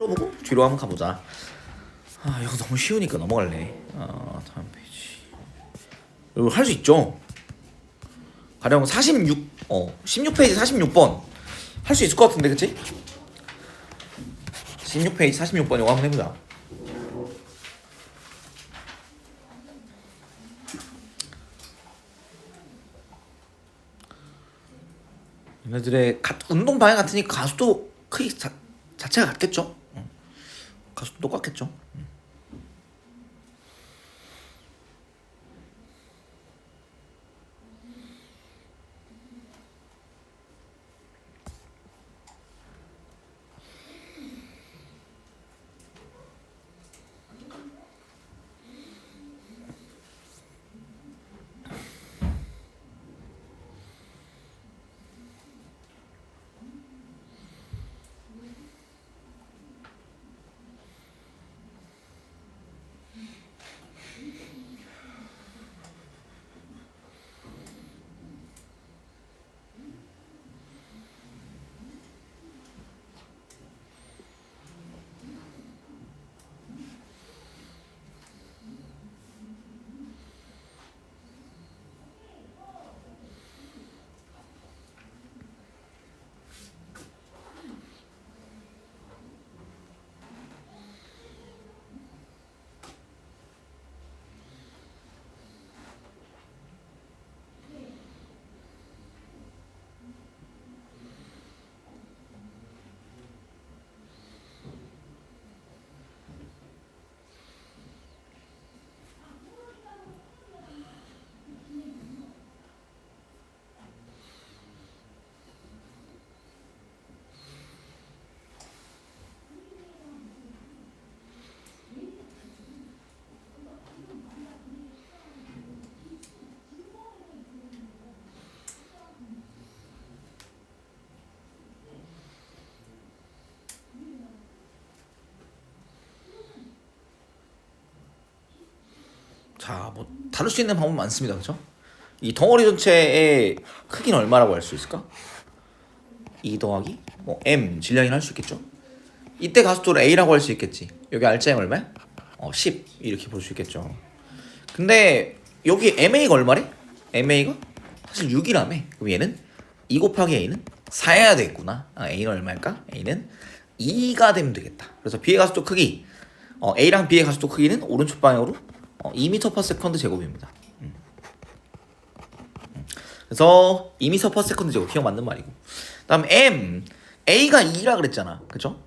보고 뒤로 한번 가보자. 아 이거 너무 쉬우니까 넘어갈래. 다음 페이지. 이거 할 수 있죠? 가령 16페이지 46번 할 수 있을 것 같은데, 그치? 16페이지 46번 이거 한번 해보자. 얘네들의 운동 방향 같으니까 가속도 크기 자체가 같겠죠? 가속도 똑같겠죠? 자, 뭐 다룰 수 있는 방법 많습니다, 그렇죠? 이 덩어리 전체의 크기는 얼마라고 할 수 있을까? 2 더하기 뭐 m 질량이라 할 수 있겠죠? 이때 가속도를 a라고 할 수 있겠지. 여기 알짜임 얼마야? 10 이렇게 볼 수 있겠죠. 근데 여기 ma가 얼마래? ma가 사실 6이라며. 그럼 얘는 2 곱하기 a는 4여야 되겠구나. a는 얼마일까? a는 2가 되면 되겠다. 그래서 b의 가속도 크기 a랑 b의 가속도 크기는 오른쪽 방향으로 2m/s 제곱입니다. 그래서 2m/s 제곱 기억 맞는 말이고. 다음 m a가 2라 그랬잖아, 그죠?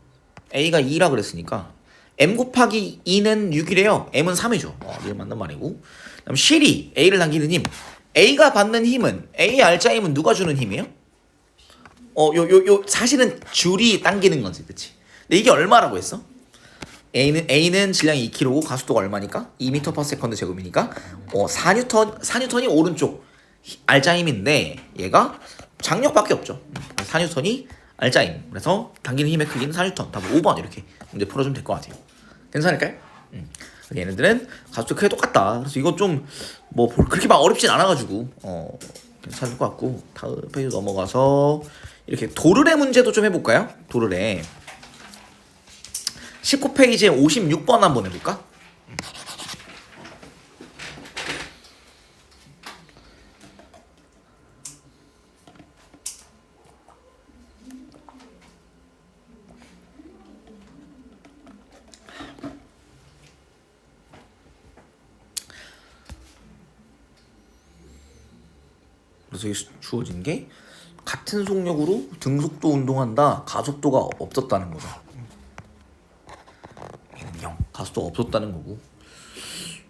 a가 2라 그랬으니까 m 곱하기 2는 6이래요. m은 3이죠. 이게 맞는 말이고. 다음 실이 a를 당기는 힘. a가 받는 힘은 a의 알짜 힘은 누가 주는 힘이에요? 사실은 줄이 당기는 거지, 그치? 근데 이게 얼마라고 했어? A는 질량이 2kg고 가속도가 얼마니까? 2m/s 제곱이니까 4N이 오른쪽 알짜 힘인데 얘가 장력밖에 없죠. 4N이 알짜 힘. 그래서 당기는 힘의 크기는 4N. 답은 5번 이렇게 문제 풀어주면 될 것 같아요. 괜찮을까요? 얘네들은 가속도 크게 똑같다. 그래서 이거 좀 뭐 그렇게 막 어렵진 않아가지고 괜찮을 것 같고, 다음 페이지 넘어가서 이렇게 도르래 문제도 좀 해볼까요? 도르래 19페이지에 56번 한번 해볼까? 그래서 주어진 게 같은 속력으로 등속도 운동한다. 가속도가 없었다는 거죠. 얘는 0. 가속도가 없었다는 거고.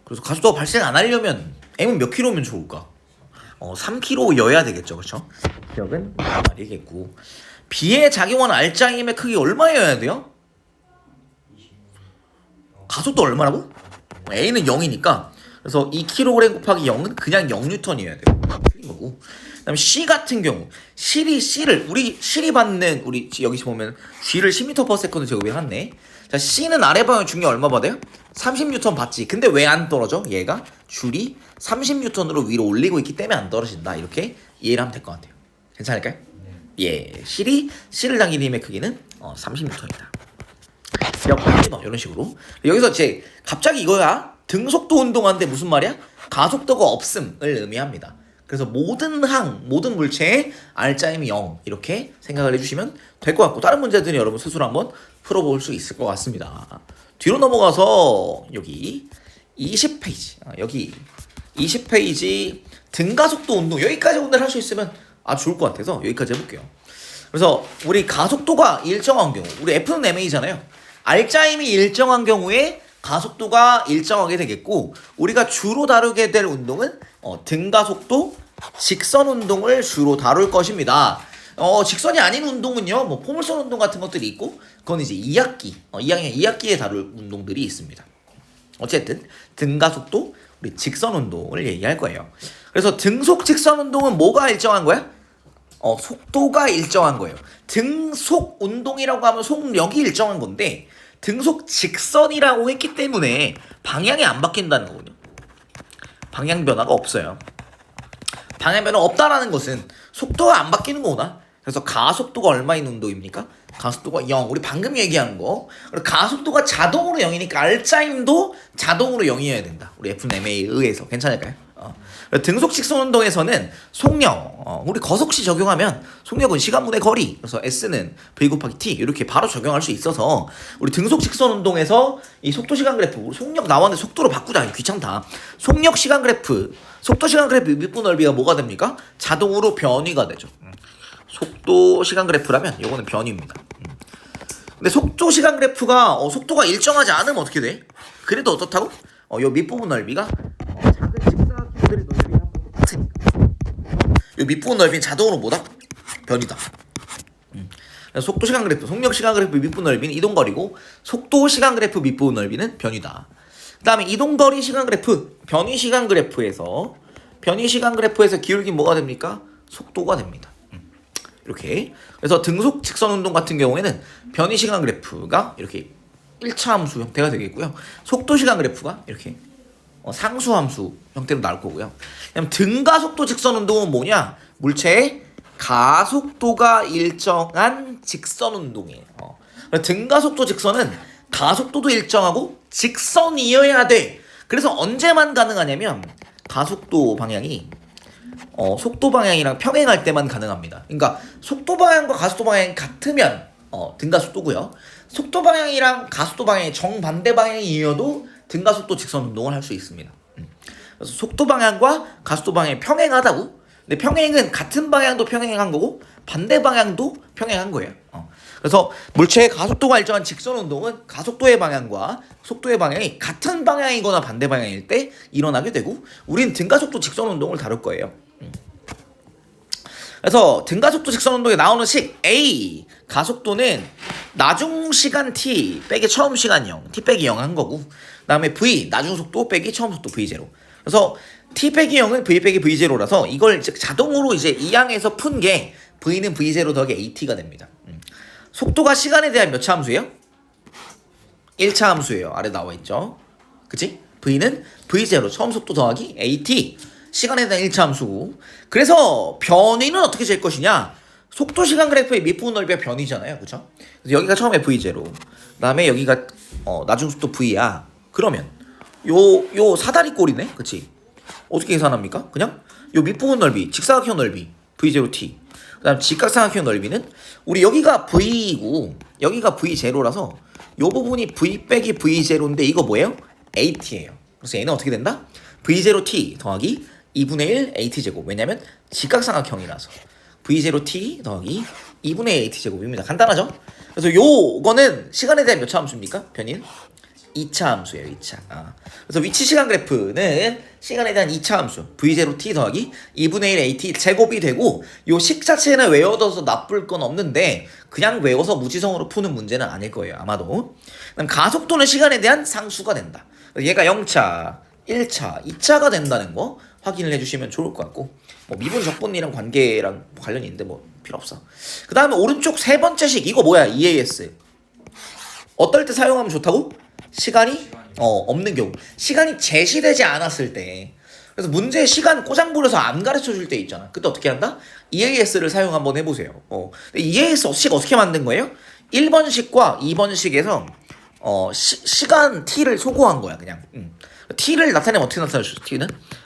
그래서 가속도가 발생 안 하려면 m은 몇 킬로면 좋을까? 3kg여야 되겠죠, 그렇죠? 기억은 말이겠고. B에 작용하는 알짜 힘의 크기 얼마여야 돼요? 가속도 얼마라고? A는 0이니까 그래서 2kg 곱하기 0은 그냥 0N이어야 돼요. 틀린 거고. 그다음 C 같은 경우 실이 받는 우리 여기 보면 G를 10m/s 제곱이 하네. 자, C는 아래 방향 중력 얼마 받아요? 30N 받지. 근데 왜 안 떨어져? 얘가 줄이 30N으로 위로 올리고 있기 때문에 안 떨어진다. 이렇게 이해를 하면 될 것 같아요. 괜찮을까요? 예, C를 당기는 힘의 크기는 30N이다. 뭐 이런 식으로. 여기서 이제 갑자기 이거야 등속도 운동하는데 무슨 말이야? 가속도가 없음을 의미합니다. 그래서 모든 물체의 R자임이 0 이렇게 생각을 해주시면 될 것 같고, 다른 문제들은 여러분 스스로 한번 풀어볼 수 있을 것 같습니다. 뒤로 넘어가서 여기 20페이지 여기 20페이지 등가속도 운동, 여기까지 오늘 할 수 있으면 아주 좋을 것 같아서 여기까지 해볼게요. 그래서 우리 가속도가 일정한 경우, 우리 F는 ma잖아요. R자임이 일정한 경우에 가속도가 일정하게 되겠고, 우리가 주로 다루게 될 운동은 등가속도 직선 운동을 주로 다룰 것입니다. 직선이 아닌 운동은요, 뭐 포물선 운동 같은 것들이 있고, 그건 이제 2학기에 다룰 운동들이 있습니다. 어쨌든 등가속도, 우리 직선 운동을 얘기할 거예요. 그래서 등속 직선 운동은 뭐가 일정한 거야? 속도가 일정한 거예요. 등속 운동이라고 하면 속력이 일정한 건데, 등속 직선이라고 했기 때문에 방향이 안 바뀐다는 거거든요. 방향 변화가 없어요. 방향 변화가 없다라는 것은 속도가 안 바뀌는 거구나. 그래서 가속도가 얼마인 운동입니까? 가속도가 0. 우리 방금 얘기한 거. 가속도가 자동으로 0이니까 R자임도 자동으로 0이어야 된다. 우리 FMA에 의해서. 괜찮을까요? 등속 직선 운동에서는 속력, 우리 거속시 적용하면 속력은 시간분의 거리, 그래서 S는 V 곱하기 T 이렇게 바로 적용할 수 있어서, 우리 등속 직선 운동에서 이 속도 시간 그래프, 우리 속력 나왔는데 속도로 바꾸자, 귀찮다. 속력 시간 그래프, 속도 시간 그래프 밑분 넓이가 뭐가 됩니까? 자동으로 변이가 되죠. 속도 시간 그래프라면 요거는 변이입니다. 근데 속도 시간 그래프가 속도가 일정하지 않으면 어떻게 돼? 그래도 어떻다고? 요 밑부분 넓이가 작은 직사각형들의 넓이랑 똑같으니까 요 밑부분 넓이는 자동으로 뭐다? 변이다. 속도 시간 그래프, 속력 시간 그래프 밑부분 넓이는 이동거리고, 속도 시간 그래프 밑부분 넓이는 변이다. 그 다음에 이동거리 시간 그래프, 변이 시간 그래프에서 기울기 뭐가 됩니까? 속도가 됩니다. 이렇게. 그래서 등속 직선 운동 같은 경우에는 변이 시간 그래프가 이렇게 1차 함수 형태가 되겠고요. 속도 시간 그래프가 이렇게 상수 함수 형태로 나올 거고요. 그다음 등가속도 직선 운동은 뭐냐? 물체의 가속도가 일정한 직선 운동이에요. 등가속도 직선은 가속도도 일정하고 직선이어야 돼. 그래서 언제만 가능하냐면 가속도 방향이 속도 방향이랑 평행할 때만 가능합니다. 그러니까 속도 방향과 가속도 방향이 같으면 등가속도고요. 속도 방향이랑 가속도 방향이 정반대 방향이어도 등가속도 직선 운동을 할 수 있습니다. 그래서 속도 방향과 가속도 방향이 평행하다고? 근데 평행은 같은 방향도 평행한 거고 반대 방향도 평행한 거예요. 그래서 물체의 가속도가 일정한 직선 운동은 가속도의 방향과 속도의 방향이 같은 방향이거나 반대 방향일 때 일어나게 되고, 우린 등가속도 직선 운동을 다룰 거예요. 그래서 등가속도 직선 운동에 나오는 식 A, 가속도는 나중 시간 t 빼기 처음 시간 0, t 빼기 0 한 거고, 그 다음에 V, 나중 속도 빼기 처음 속도 V0. 그래서 t 빼기 0은 V 빼기 V0라서 이걸 자동으로 이제 이 항에서 푼 게 V는 V0 더하기 AT가 됩니다. 속도가 시간에 대한 몇 차 함수예요? 1차 함수예요. 아래 나와 있죠. 그치? V는 V0 처음 속도 더하기 AT, 시간에 대한 1차 함수고, 그래서 변이는 어떻게 잴 것이냐? 속도 시간 그래프의 밑부분 넓이가 변이잖아요. 그쵸? 그래서 여기가 처음에 V0, 그 다음에 여기가 나중 속도 V야. 그러면 요 사다리 꼴이네. 그치? 어떻게 계산합니까? 그냥 요 밑부분 넓이, 직사각형 넓이 V0T, 그 다음 직각삼각형 넓이는 우리 여기가 V이고 여기가 V0라서 요 부분이 V 빼기 V0인데 이거 뭐예요? AT예요. 그래서 얘는 어떻게 된다? V0T 더하기 2분의 1 AT제곱. 왜냐면 직각삼각형이라서 V0T 더하기 2분의 1 AT제곱입니다. 간단하죠? 그래서 요거는 시간에 대한 몇 차 함수입니까? 변인? 2차 함수예요. 2차. 그래서 위치 시간 그래프는 시간에 대한 2차 함수 V0T 더하기 2분의 1 AT 제곱이 되고, 요 식 자체는 외워둬서 나쁠 건 없는데 그냥 외워서 무지성으로 푸는 문제는 아닐 거예요. 아마도. 그럼 가속도는 시간에 대한 상수가 된다. 얘가 0차, 1차, 2차가 된다는 거 확인을 해주시면 좋을 것 같고, 뭐 미분 적분이랑 관계랑 관련이 있는데 뭐 필요 없어. 그 다음에 오른쪽 세 번째 식, 이거 뭐야? EAS. 어떨 때 사용하면 좋다고? 시간이 없는 경우, 시간이 제시되지 않았을 때. 그래서 문제에 시간 꼬장 부려서 안 가르쳐 줄 때 있잖아. 그때 어떻게 한다? EAS를 사용 한번 해보세요. EAS 식 어떻게 만든 거예요? 1번 식과 2번 식에서 시간 t를 소거한 거야 그냥. t를 나타내면 어떻게 나타낼 수 있어?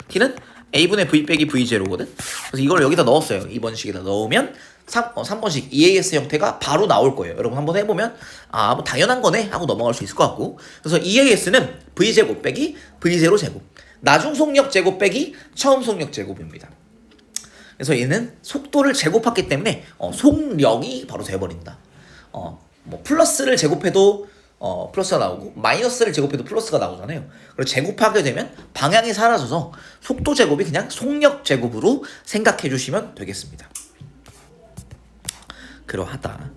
t는 a분의 v 빼기 v0거든. 그래서 이걸 여기다 넣었어요. 2번 식에다 넣으면 3번식 EAS 형태가 바로 나올 거예요. 여러분 한번 해보면 뭐 당연한 거네 하고 넘어갈 수 있을 것 같고. 그래서 EAS는 v제곱 빼기 v0 제곱, 나중 속력 제곱 빼기 처음 속력 제곱입니다. 그래서 얘는 속도를 제곱했기 때문에 속력이 바로 돼버린다. 뭐 플러스를 제곱해도 플러스가 나오고 마이너스를 제곱해도 플러스가 나오잖아요. 그리고 제곱하게 되면 방향이 사라져서 속도 제곱이 그냥 속력 제곱으로 생각해 주시면 되겠습니다. 그러하다.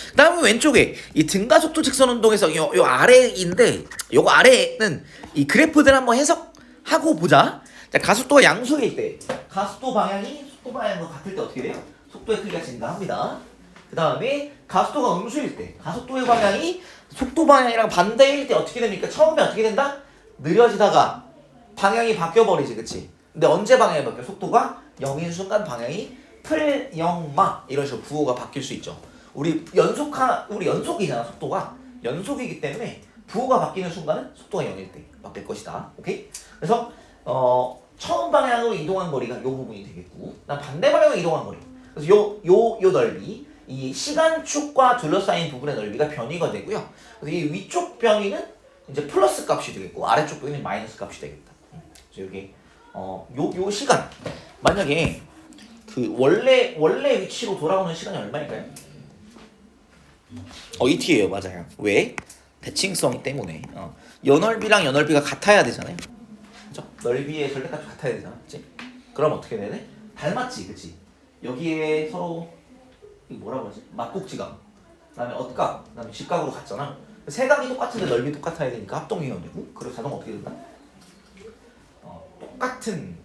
그 다음에 왼쪽에 이 등가속도 직선 운동에서 요 아래인데 요거 아래는 이 그래프들 한번 해석하고 보자. 자, 가속도가 양속일 때 가속도 방향이 속도 방향과 같을 때 어떻게 돼요? 속도의 크기가 증가합니다. 그 다음에 가속도가 음수일 때 가속도의 방향이 속도 방향이랑 반대일 때 어떻게 됩니까? 처음에 어떻게 된다? 느려지다가 방향이 바뀌어버리지, 그치? 근데 언제 방향이 바뀌어? 속도가 0인 순간 방향이 풀영마 이런 식으로 부호가 바뀔 수 있죠. 우리 연속이잖아. 속도가 연속이기 때문에 부호가 바뀌는 순간은 속도가 0일 때 바뀔 것이다. 오케이? 그래서 처음 방향으로 이동한 거리가 이 부분이 되겠고, 난 반대 방향으로 이동한 거리. 그래서 요 넓이, 이 시간축과 둘러싸인 부분의 넓이가 변이가 되고요. 그래서 이 위쪽 변이는 이제 플러스 값이 되겠고, 아래쪽 변이는 마이너스 값이 되겠다. 그래서 여기 요 시간 만약에 그 원래 위치로 돌아오는 시간이 얼마일까요? ET예요, 맞아요. 왜? 대칭성 때문에. 연넓이랑 연넓이가 같아야 되잖아요. 그죠? 넓이의 절대값이 같아야 되잖아, 그치? 그럼 어떻게 되네? 닮았지, 그치? 여기에 서로 뭐라고 하지? 막국지각, 그다음에 엇각, 그다음에 직각으로 같잖아. 세각이 똑같은데 넓이 똑같아야 되니까 합동이어야 되고, 그리고 자동 어떻게 된다? 똑같은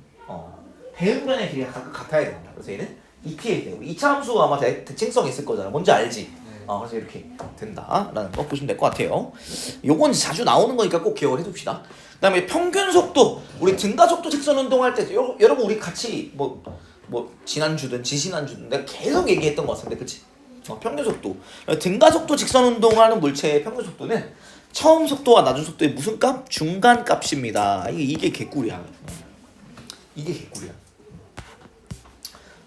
대응변의 길이가 각각 같아야 된다. 그래서 얘는 ET일 때 우리 2차 함수 아마 대칭성 있을 거잖아. 뭔지 알지? 그래서 이렇게 된다라는 거 보시면 될 것 같아요. 요건 자주 나오는 거니까 꼭 기억을 해둡시다. 그다음에 평균 속도, 우리 등가속도 직선 운동할 때 여러분 우리 같이 뭐 지난주든 지지난주든 내가 계속 얘기했던 것 같은데, 그치? 평균 속도, 등가속도 직선 운동하는 물체의 평균 속도는 처음 속도와 나중 속도의 무슨 값? 중간 값입니다. 이게 개꿀이야. 이게 개꿀이야.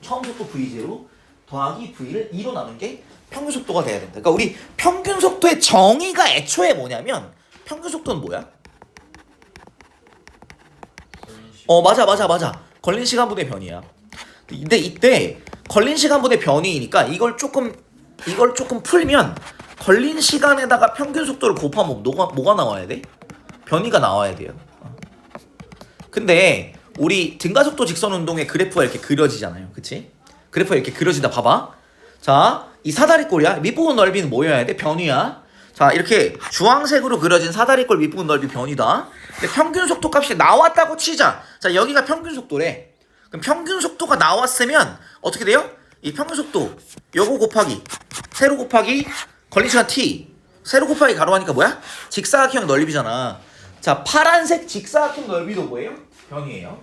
처음 속도 v0 더하기 v를 2로 나눈 게 평균 속도가 돼야 된다. 그러니까 우리 평균 속도의 정의가 애초에 뭐냐면, 평균 속도는 뭐야? 맞아. 걸린 시간분의 변이야. 근데 이때 걸린 시간분의 변이니까 이걸 조금 풀면 걸린 시간에다가 평균 속도를 곱하면 뭐가 나와야 돼? 변이가 나와야 돼요. 근데 우리 등가속도 직선 운동의 그래프가 이렇게 그려지잖아요, 그치? 그래프가 이렇게 그려진다. 봐봐. 자, 이 사다리꼴이야. 밑부분 넓이는 뭐여야 돼? 변이야. 자, 이렇게 주황색으로 그려진 사다리꼴 밑부분 넓이 변이다. 근데 평균 속도 값이 나왔다고 치자. 자, 여기가 평균 속도래. 그럼 평균 속도가 나왔으면 어떻게 돼요? 이 평균 속도 요거 곱하기 세로 곱하기 걸린 시간 t, 세로 곱하기 가로 하니까 뭐야? 직사각형 넓이잖아. 자, 파란색 직사각형 넓이도 뭐예요? 변이에요.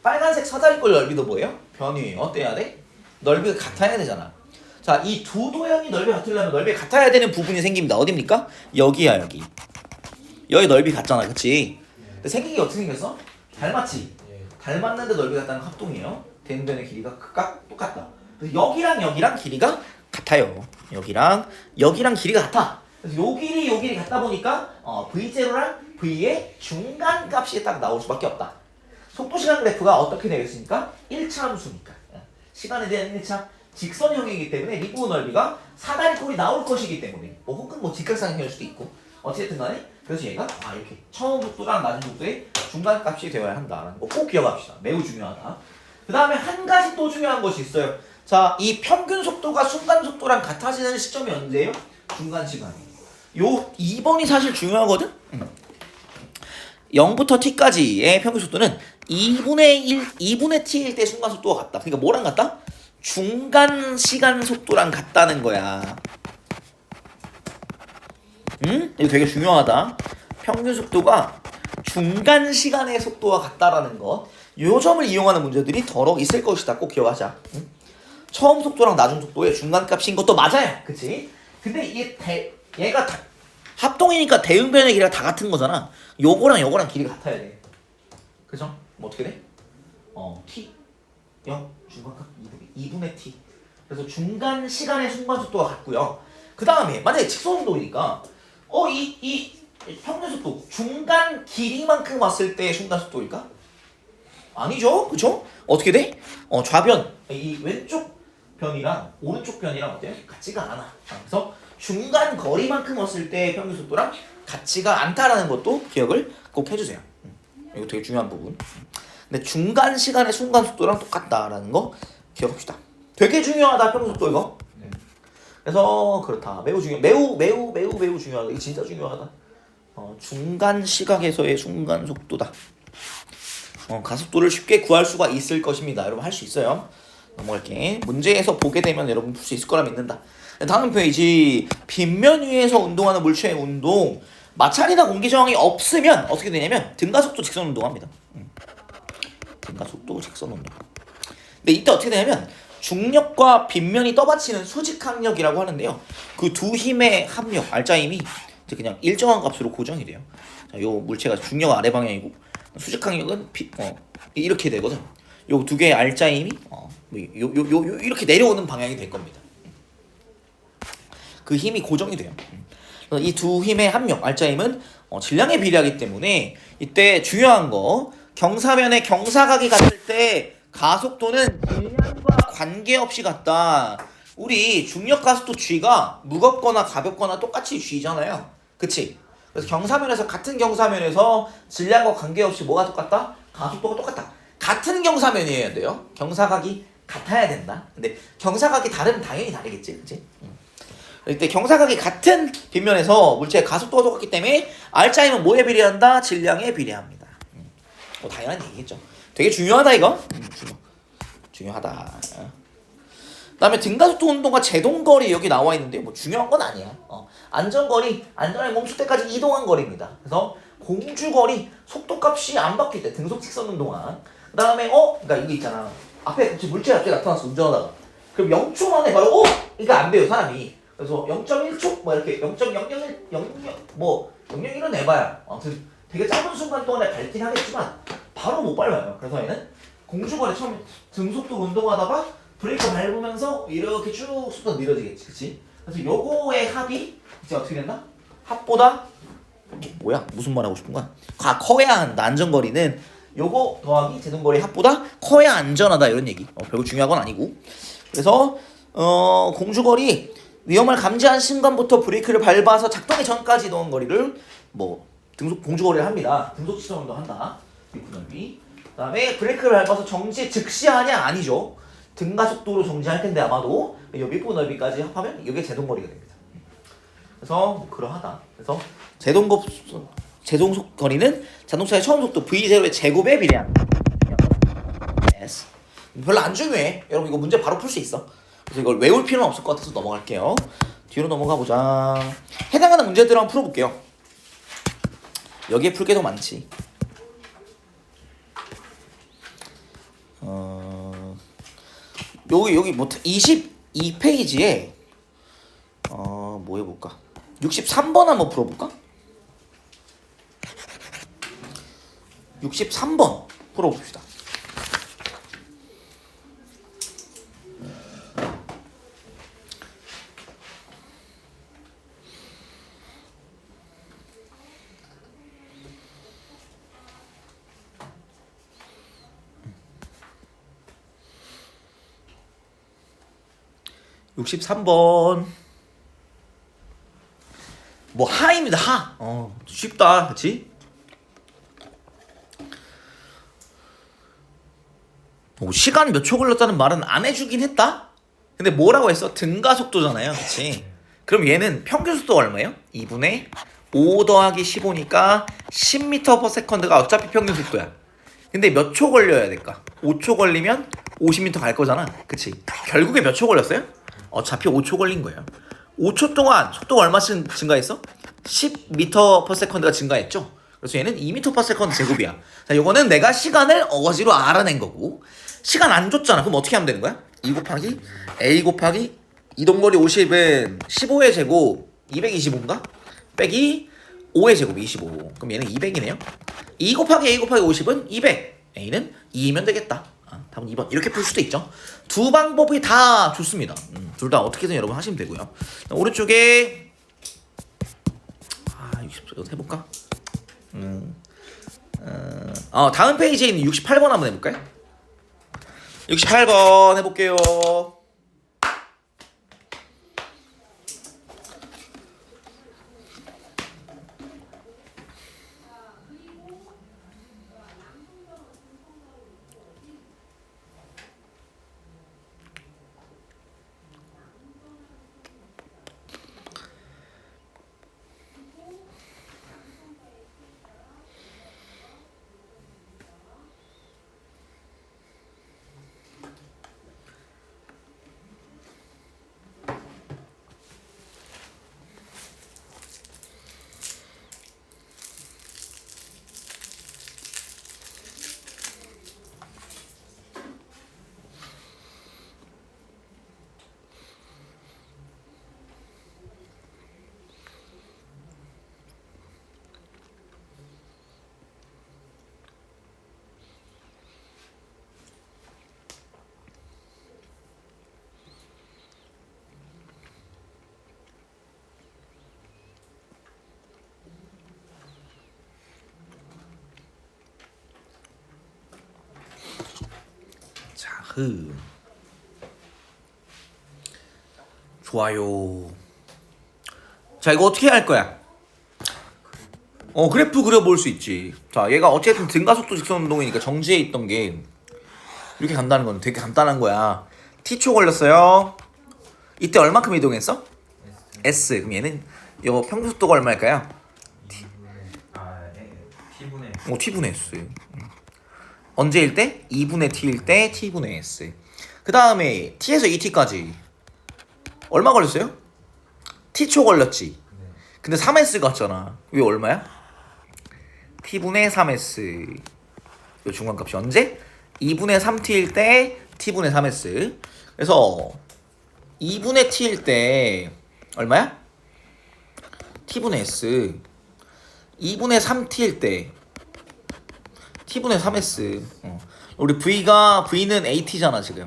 빨간색 사다리꼴 넓이도 뭐예요? 변이에요. 어때야 돼? 넓이가 같아야 되잖아. 자, 이 두 도형이 넓이 같으려면 넓이 같아야 되는 부분이 생깁니다. 어딥니까? 여기야, 여기. 여기 넓이 같잖아, 그치? 근데 생긴 게 어떻게 생겼어? 닮았지? 닮았는데 넓이 같다는 합동이에요. 대응변의 길이가 각각 똑같다. 그래서 여기랑 길이가 같아요. 여기랑 길이가 같아. 그래서 요 길이 같다 보니까 V0랑 V의 중간 값이 딱 나올 수밖에 없다. 속도시간 그래프가 어떻게 되겠습니까? 1차 함수니까. 시간에 대한 1차 직선형이기 때문에 밑부분 넓이가 사다리꼴이 나올 것이기 때문에 혹은 직각상형일 수도 있고, 어쨌든 간에 그래서 얘가 이렇게 처음 속도랑 낮은 속도의 중간 값이 되어야 한다라는 거 꼭 기억합시다. 매우 중요하다. 그 다음에 한 가지 또 중요한 것이 있어요. 자, 이 평균 속도가 순간 속도랑 같아지는 시점이 언제예요? 중간 시간이에요. 요 2번이 사실 중요하거든? 0부터 t까지의 평균 속도는 2분의 t일 때 순간 속도가 같다. 그러니까 뭐랑 같다? 중간 시간 속도랑 같다는 거야. 이거 되게 중요하다. 평균 속도가 중간 시간의 속도와 같다라는 것. 요 점을 이용하는 문제들이 더러 있을 것이다. 꼭 기억하자. 처음 속도랑 나중 속도의 중간 값인 것도 맞아요. 그치? 근데 얘가 합동이니까 대응변의 길이가 다 같은 거잖아. 요거랑 길이가 같아야 돼. 그죠? 뭐 어떻게 돼? t 0 중간값 2분의 t. 그래서 중간 시간의 순간 속도가 같고요. 그 다음에 만약에 직선운동이니까 이 평균 속도 중간 길이만큼 왔을 때의 순간 속도일까? 아니죠, 그죠? 어떻게 돼? 좌변 이 왼쪽 변이랑 오른쪽 변이랑 어때요? 같지가 않아. 그래서 중간 거리만큼 왔을 때의 평균 속도랑 같지가 않다라는 것도 기억을 꼭 해주세요. 이거 되게 중요한 부분. 근데 중간 시간의 순간 속도랑 똑같다라는 거 기억합시다. 되게 중요하다 평균 속도 이거. 그래서 그렇다. 매우 중요하다. 이거 진짜 중요하다. 중간 시각에서의 순간 속도다. 가속도를 쉽게 구할 수가 있을 것입니다. 여러분 할 수 있어요. 넘어갈게. 문제에서 보게 되면 여러분 풀 수 있을 거라 믿는다. 다음 페이지. 빗면 위에서 운동하는 물체의 운동. 마찰이나 공기 저항이 없으면 어떻게 되냐면 등가속도 직선 운동합니다. 등가속도 직선 운동. 근데 이때 어떻게 되냐면 중력과 빗면이 떠받치는 수직항력이라고 하는데요. 그 두 힘의 합력, 알짜 힘이 그냥 일정한 값으로 고정이 돼요. 자, 요 물체가 중력 아래 방향이고 수직항력은 이렇게 되거든. 요 두 개의 알짜 힘이 이렇게 내려오는 방향이 될 겁니다. 그 힘이 고정이 돼요. 이 두 힘의 합력, 알짜 힘은 질량에 비례하기 때문에 이때 중요한 거 경사면에 경사각이 같을 때 가속도는 질량과 관계없이 같다. 우리 중력 가속도 g가 무겁거나 가볍거나 똑같이 g잖아요. 그치? 그래서 경사면에서 같은 경사면에서 질량과 관계없이 뭐가 똑같다? 가속도가 똑같다. 같은 경사면이어야 돼요. 경사각이 같아야 된다. 근데 경사각이 다르면 당연히 다르겠지, 그치? 이때 경사각이 같은 빗면에서 물체의 가속도가 똑같기 때문에 알짜 힘은 뭐에 비례한다? 질량에 비례합니다. 당연한 얘기겠죠. 되게 중요하다 이거. 중요하다. 그다음에 등가속도 운동과 제동거리 여기 나와 있는데 뭐 중요한 건 아니야. 안전거리, 안전하게 멈출 때까지 이동한 거리입니다. 그래서 공주거리, 속도값이 안 바뀔 때 등속 직선 운동한. 그다음에 그러니까 이게 있잖아. 앞에 물체가 갑자기 나타났어 운전하다가. 그럼 0초 만에 바로 이거 안 돼요 사람이. 그래서 0.1초 뭐 이렇게 0.001 뭐 001은 해봐야 아무튼 되게 짧은 순간 동안에 밟긴 하겠지만 바로 못 밟아요. 그래서 얘는 공주거리 처음에 등속도 운동하다가 브레이크 밟으면서 이렇게 쭉 속도가 느려지겠지, 그치? 그래서 요거의 합이 이제 어떻게 된다? 합보다 뭐야? 무슨 말 하고 싶은 거야? 커야 한다. 안전거리는 요거 더하기 제동거리 합보다 커야 안전하다 이런 얘기. 별로 중요한 건 아니고. 그래서 공주거리 위험을 감지한 순간부터 브레이크를 밟아서 작동이 전까지 이동한 거리를 뭐 공주거리를 합니다. 등속 시점도 한다. 윗분넓이. 그다음에 브레이크를 밟아서 정지 즉시하냐 아니죠. 등가속도로 정지할 텐데 아마도 이 윗분넓이까지 합하면 이게 제동거리가 됩니다. 그래서 그러하다. 그래서 제동거리는 자동차의 처음 속도 V0의 제곱에 비례한다. yes. 별로 안 중요해. 여러분 이거 문제 바로 풀 수 있어. 그래서 이걸 외울 필요는 없을 것 같아서 넘어갈게요. 뒤로 넘어가 보자. 해당하는 문제들을 한번 풀어볼게요. 여기에 풀 게 더 많지. 여기 뭐 22페이지에 뭐 해볼까? 63번 한번 풀어볼까? 63번 풀어봅시다. (63번) 뭐 하입니다. 하. 쉽다, 그렇지? 시간 몇 초 걸렸다는 말은 안 해주긴 했다. 근데 뭐라고 했어? 등가속도잖아요, 그렇지? 그럼 얘는 평균 속도가 얼마예요? 2분의 5 더하기 15니까 10m/s가 어차피 평균 속도야. 근데 몇 초 걸려야 될까? 5초 걸리면 50m 갈 거잖아, 그치? 결국에 몇 초 걸렸어요? 어차피 5초 걸린 거예요. 5초 동안 속도가 얼마씩 증가했어? 10m/s가 증가했죠? 그래서 얘는 2m/s 제곱이야. 자, 요거는 내가 시간을 어거지로 알아낸 거고, 시간 안 줬잖아. 그럼 어떻게 하면 되는 거야? 2 곱하기 A 곱하기 이동거리 50은 15의 제곱 225인가? 빼기 5의 제곱이 25. 그럼 얘는 200이네요. 2 곱하기 A 곱하기 50은 200. A는 2이면 되겠다. 답은 2번. 이렇게 풀 수도 있죠. 두 방법이 다 좋습니다. 둘 다 어떻게든 여러분 하시면 되고요. 오른쪽에 60도 해볼까? 다음 페이지에 있는 68번 한번 해볼까요? 68번 해볼게요. 좋아요. 자, 이거 어떻게 할 거야? 그래프 그려볼 수 있지. 자, 얘가 어쨌든 등가속도 직선 운동이니까 정지해 있던 게 이렇게 간다는 건 되게 간단한 거야. t초 걸렸어요. 이때 얼마큼 이동했어? S. 그럼 얘는 요 평균 속도가 얼마일까요? t분의 S. 언제일 때? 2분의 t일 때 t분의 s. 그 다음에 t에서 2t까지 얼마 걸렸어요? t초 걸렸지. 근데 3s 갔잖아. 왜 얼마야? t분의 3s. 요 중간값이 언제? 2분의 3t일 때 t분의 3s. 그래서 2분의 t일 때 얼마야? t분의 s. 2분의 3t일 때 t분의 3s. 우리 V는 AT잖아 지금.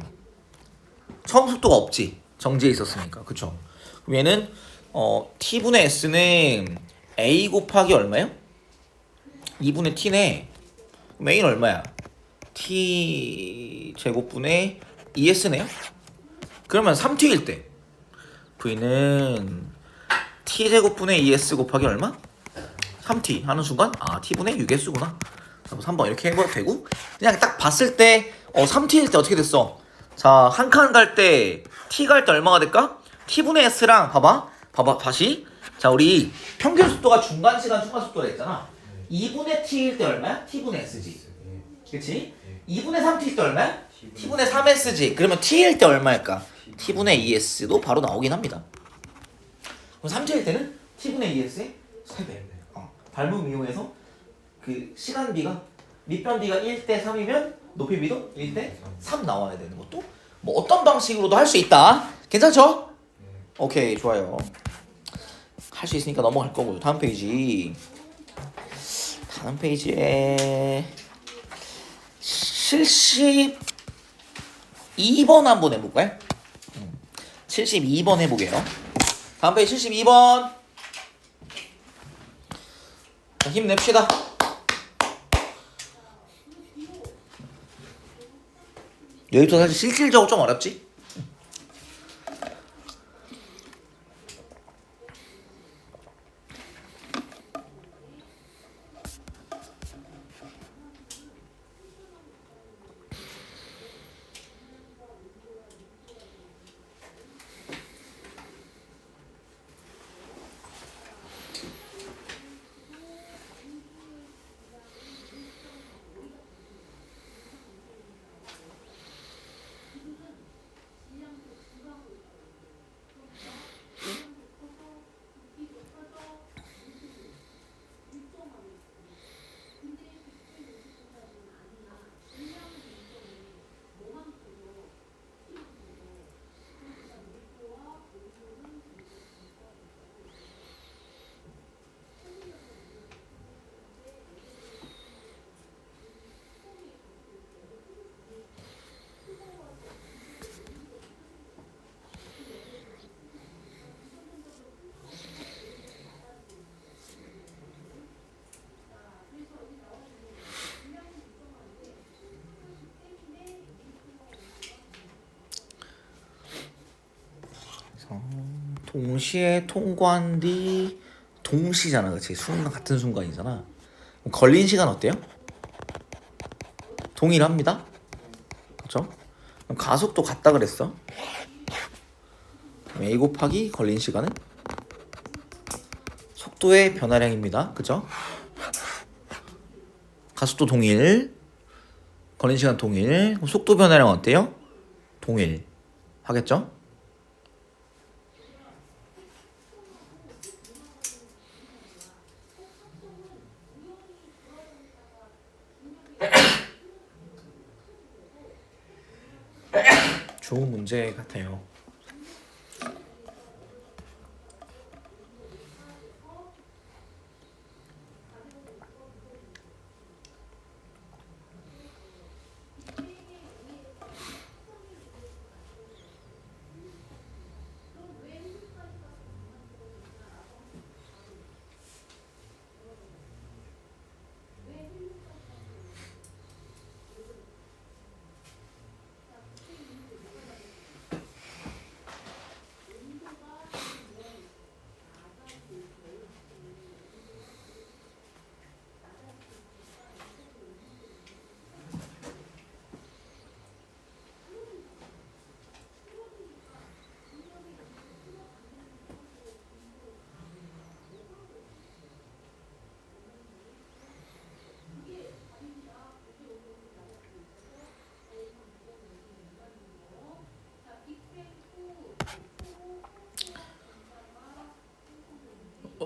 처음 속도가 없지. 정지해 있었으니까. 그쵸? 그럼 얘는 t분의 s는 A 곱하기 얼마요? 2분의 t네. 그럼 A는 얼마야? t 제곱분의 2s네요? 그러면 3t일 때 V는 t 제곱분의 2s 곱하기 얼마? 3t 하는 순간 t분의 6s구나. 3번 이렇게 해봐도 되고, 그냥 딱 봤을 때 3t일 때 어떻게 됐어? 자, 한 칸 갈 때 t 갈 때 얼마가 될까? t분의 s랑 봐봐 다시. 자, 우리 평균 속도가 중간 시간 초과 속도라 했잖아. 2분의 t일 때 얼마야? t분의 s지. 그치? 2분의 3t일 때 얼마야? t분의 3s지. 그러면 t일 때 얼마일까? t분의 2s도 바로 나오긴 합니다. 그럼 3t일 때는 t분의 2s의 3배. 발음 이용해서 그 시간비가 밑변비가 1대 3이면 높이비도 1대 3 나와야 되는 것도 뭐 어떤 방식으로도 할 수 있다. 괜찮죠? 오케이, 좋아요. 할 수 있으니까 넘어갈 거고요. 다음 페이지에 72번 한번 해볼까요? 72번 해보게요. 다음 페이지 72번. 자, 힘냅시다. 여기부터 사실 실질적으로 좀 어렵지? 동시에 통과한 뒤 동시잖아, 그치? 순간 같은 순간이잖아. 그럼 걸린 시간 어때요? 동일합니다. 그렇죠? 그럼 가속도 같다 그랬어. A 곱하기 걸린 시간은 속도의 변화량입니다. 그죠? 가속도 동일, 걸린 시간 동일, 그럼 속도 변화량 어때요? 동일. 하겠죠? 좋은 문제 같아요.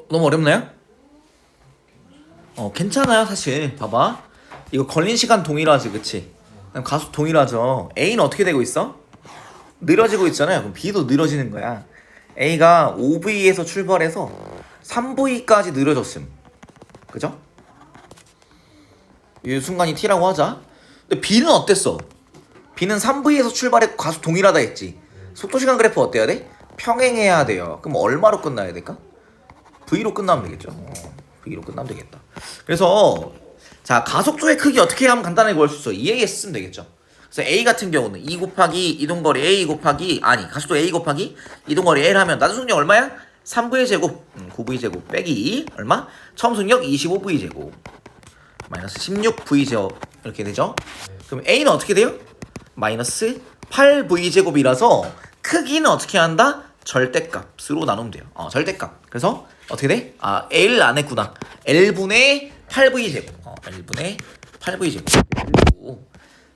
너무 어렵나요? 괜찮아요, 사실. 봐봐. 이거 걸린 시간 동일하지, 그치? 그럼 가속 동일하죠. A는 어떻게 되고 있어? 늘어지고 있잖아요. 그럼 B도 늘어지는 거야. A가 5V에서 출발해서 3V까지 늘어졌음. 그죠? 이 순간이 T라고 하자. 근데 B는 어땠어? B는 3V에서 출발했고 가속 동일하다 했지. 속도시간 그래프 어때야 돼? 평행해야 돼요. 그럼 얼마로 끝나야 될까? V로 끝나면 되겠죠. V로 끝나면 되겠다. 그래서 자, 가속도의 크기 어떻게 하면 간단하게 구할 수 있어? EAS 쓰면 되겠죠. 그래서 A 같은 경우는 2 곱하기 이동거리 A 곱하기 가속도 A 곱하기 이동거리 L 하면 나중 속력 얼마야? 3V의 제곱 9V 제곱 빼기 얼마? 처음 속력 25V 제곱 마이너스 16V 제곱 이렇게 되죠. 그럼 A는 어떻게 돼요? 마이너스 8V 제곱이라서 크기는 어떻게 한다? 절대값으로 나누면 돼요. 절대값. 그래서 어떻게 돼? L 안 했구나. L분의 8V 제곱. L분의 8V 제곱.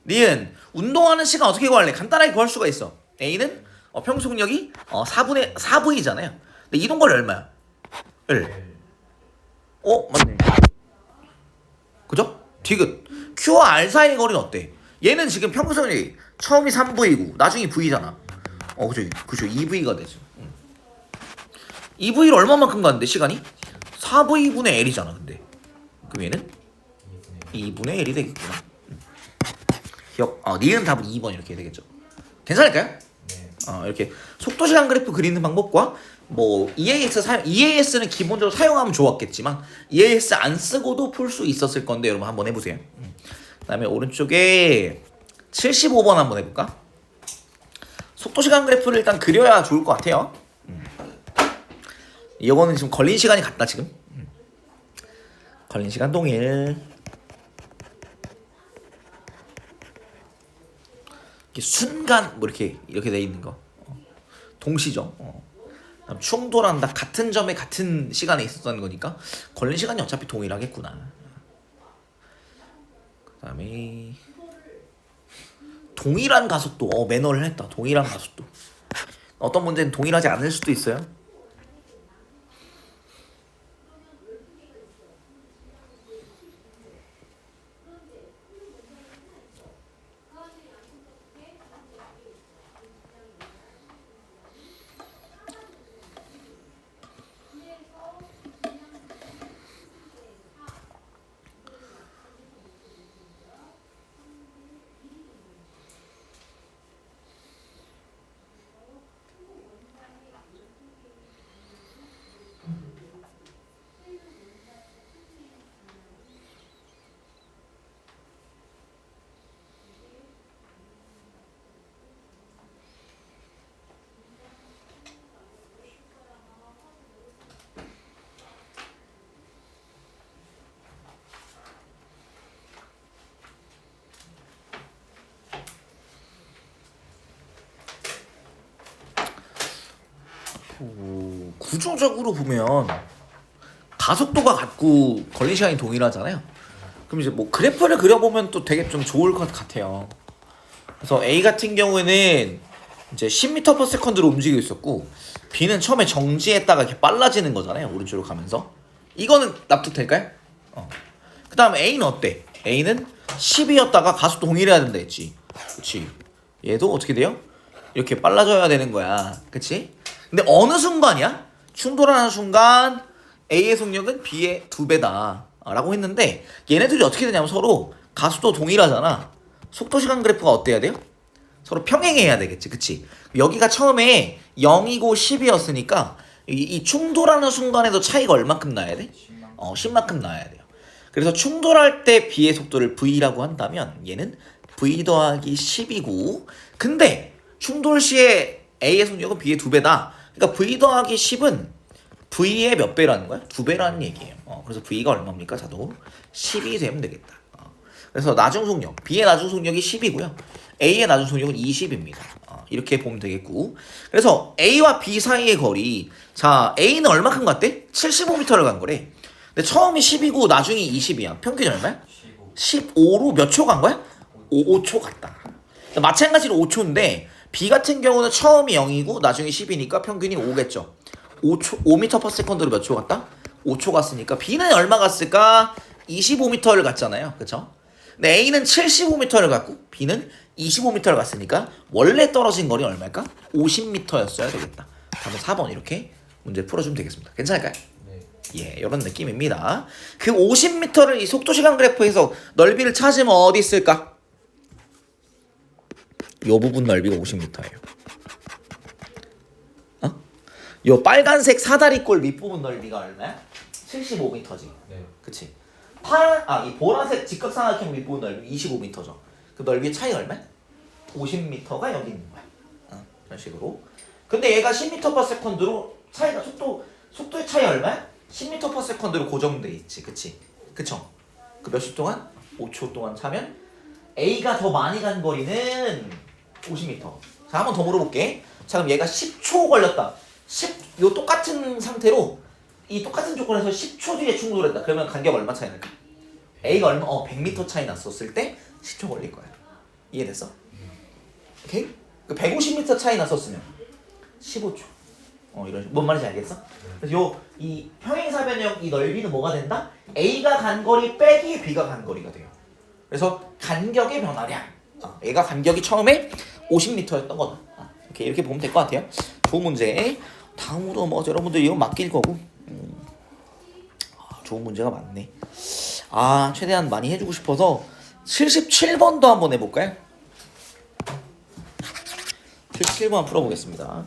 니은 운동하는 시간 어떻게 구할래? 간단하게 구할 수가 있어. A는 평소 속력이 4V잖아요. 근데 이동거리 얼마야? L. 맞네. 그죠? 디귿. Q와 R 사이의 거리는 어때? 얘는 지금 평소 속력이 처음이 3V고 나중이 V잖아. 그죠. 2V가 되죠. 2V를 얼마만큼 가는데 시간이? 4V분의 L이잖아. 근데 그럼 얘는 2분의 L이 되겠구나. 니은 답은 2번 이렇게 되겠죠. 괜찮을까요? 네. 이렇게 속도시간 그래프 그리는 방법과 EAS는 기본적으로 사용하면 좋았겠지만 EAS 안 쓰고도 풀 수 있었을 건데 여러분 한번 해보세요. 그 다음에 오른쪽에 75번 한번 해볼까? 속도시간 그래프를 일단 그려야 좋을 것 같아요. 이거는 지금 걸린 시간이 같다 지금. 걸린 시간 동일. 이렇게 순간 이렇게 돼 있는 거. 동시죠. 충돌한다. 같은 점에 같은 시간에 있었다는 거니까 걸린 시간이 어차피 동일하겠구나. 그다음에 동일한 가속도. 매너를 했다. 동일한 가속도. 어떤 문제는 동일하지 않을 수도 있어요. 구조적으로 보면 가속도가 같고 걸린 시간이 동일하잖아요. 그럼 이제 뭐 그래프를 그려보면 또 되게 좀 좋을 것 같아요. 그래서 A 같은 경우에는 이제 10m/s로 움직이고 있었고 B는 처음에 정지했다가 이렇게 빨라지는 거잖아요. 오른쪽으로 가면서. 이거는 납득될까요? 그 다음 A는 어때? A는 10이었다가 가속도 동일해야 된다 했지. 그치? 얘도 어떻게 돼요? 이렇게 빨라져야 되는 거야. 그치? 근데 어느 순간이야? 충돌하는 순간 A의 속력은 B의 2배다 라고 했는데 얘네들이 어떻게 되냐면 서로 가속도 동일하잖아. 속도시간 그래프가 어때야 돼요? 서로 평행해야 되겠지. 그치? 여기가 처음에 0이고 10이었으니까 이 충돌하는 순간에도 차이가 얼마큼 나야 돼? 10만큼 나야 돼요. 그래서 충돌할 때 B의 속도를 V라고 한다면 얘는 V 더하기 10이고 근데 충돌 시에 A의 속력은 B의 2배다. 그러니까 V 더하기 10은 V의 몇 배라는 거야? 2배라는 얘기예요. 그래서 V가 얼마입니까? 자도 10이 되면 되겠다. 그래서 나중 속력, B의 나중 속력이 10이고요. A의 나중 속력은 20입니다. 이렇게 보면 되겠고. 그래서 A와 B 사이의 거리. 자, A는 얼마큼 갔대? 75m를 간 거래. 근데 처음이 10이고 나중이 20이야. 평균이 얼마야? 15로 몇 초 간 거야? 5초 갔다. 마찬가지로 5초인데 B 같은 경우는 처음이 0이고 나중이 10이니까 평균이 5겠죠. 5m/s로 몇 초 갔다? 5초 갔으니까 B는 얼마 갔을까? 25m를 갔잖아요. 그쵸? 근데 A는 75m를 갔고 B는 25m를 갔으니까 원래 떨어진 거리 얼마일까? 50m였어야 되겠다. 다음 4번 이렇게 문제 풀어주면 되겠습니다. 괜찮을까요? 네. 예, 이런 느낌입니다. 그 50m를 이 속도시간 그래프에서 넓이를 찾으면 어디 있을까? 요 부분 넓이가 50m예요. 요 빨간색 사다리꼴 밑부분 넓이가 얼마야? 75m지. 네. 그치? 이 보라색 직각삼각형 밑부분 넓이 25m죠. 그 넓이의 차이 얼마야? 50m가 여기 있는 거야. 이런 식으로. 근데 얘가 10m/s로 차이가 속도의 차이 얼마야? 10m/s로 고정돼 있지. 그치? 그쵸? 그 몇 초 동안? 5초 동안 차면 A가 더 많이 간 거리는 50m. 자, 한 번 더 물어볼게. 자, 그럼 얘가 10초 걸렸다. 요 똑같은 상태로 이 똑같은 조건에서 10초 뒤에 충돌했다. 그러면 간격 얼마 차이 날까? A가 얼마? 100m 차이 났었을 때 10초 걸릴 거야. 이해됐어? 오케이? 150m 차이 났었으면 15초. 이런 뭔 말인지 알겠어? 그래서 이 평행사변형 이 넓이는 뭐가 된다? A가 간 거리 빼기 B가 간 거리가 돼요. 그래서 간격의 변화량. 얘가 간격이 처음에 50m였던 거다. 이렇게 보면 될 것 같아요. 좋은 문제. 다음으로 뭐 여러분들 이거 맡길 거고. 좋은 문제가 많네. 최대한 많이 해주고 싶어서 77번도 한번 해볼까요? 77번 풀어보겠습니다.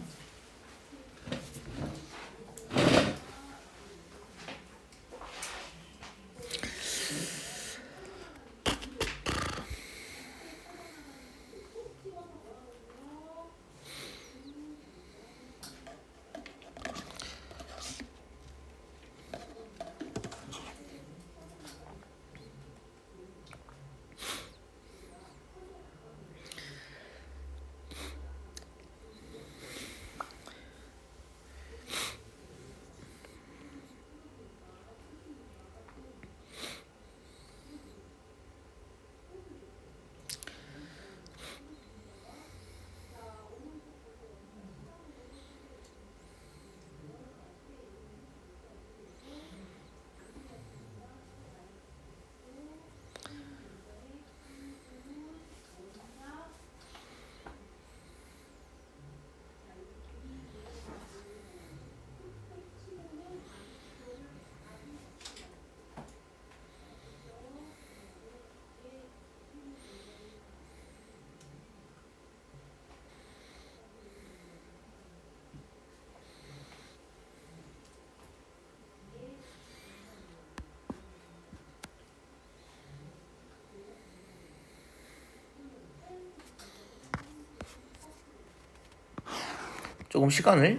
조금 시간을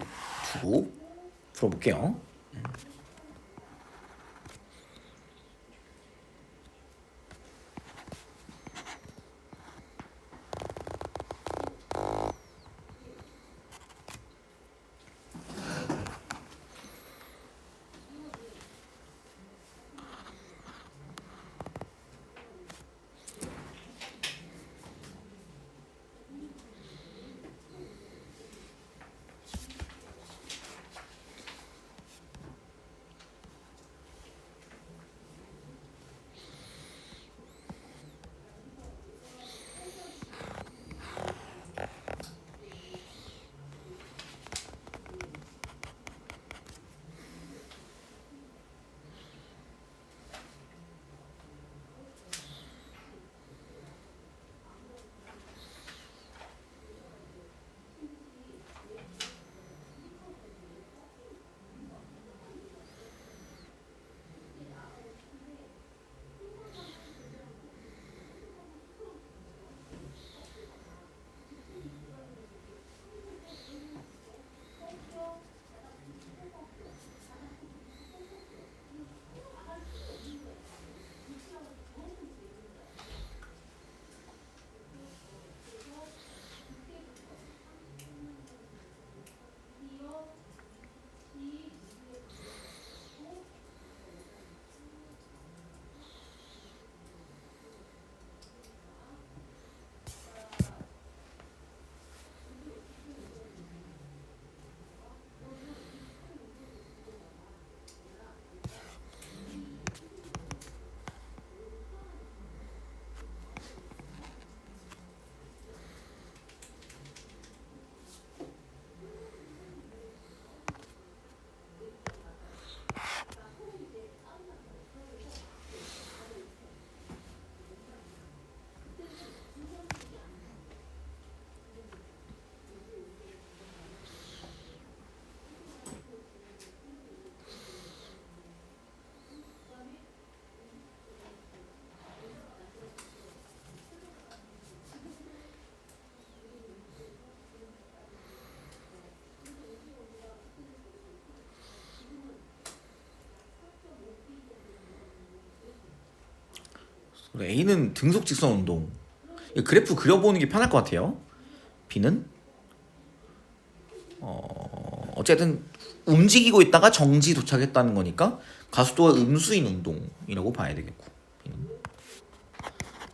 두고 풀어볼게요. A는 등속 직선 운동. 그래프 그려보는 게 편할 것 같아요. B는 어쨌든 움직이고 있다가 정지 도착했다는 거니까 가속도가 음수인 운동이라고 봐야 되겠고, B는.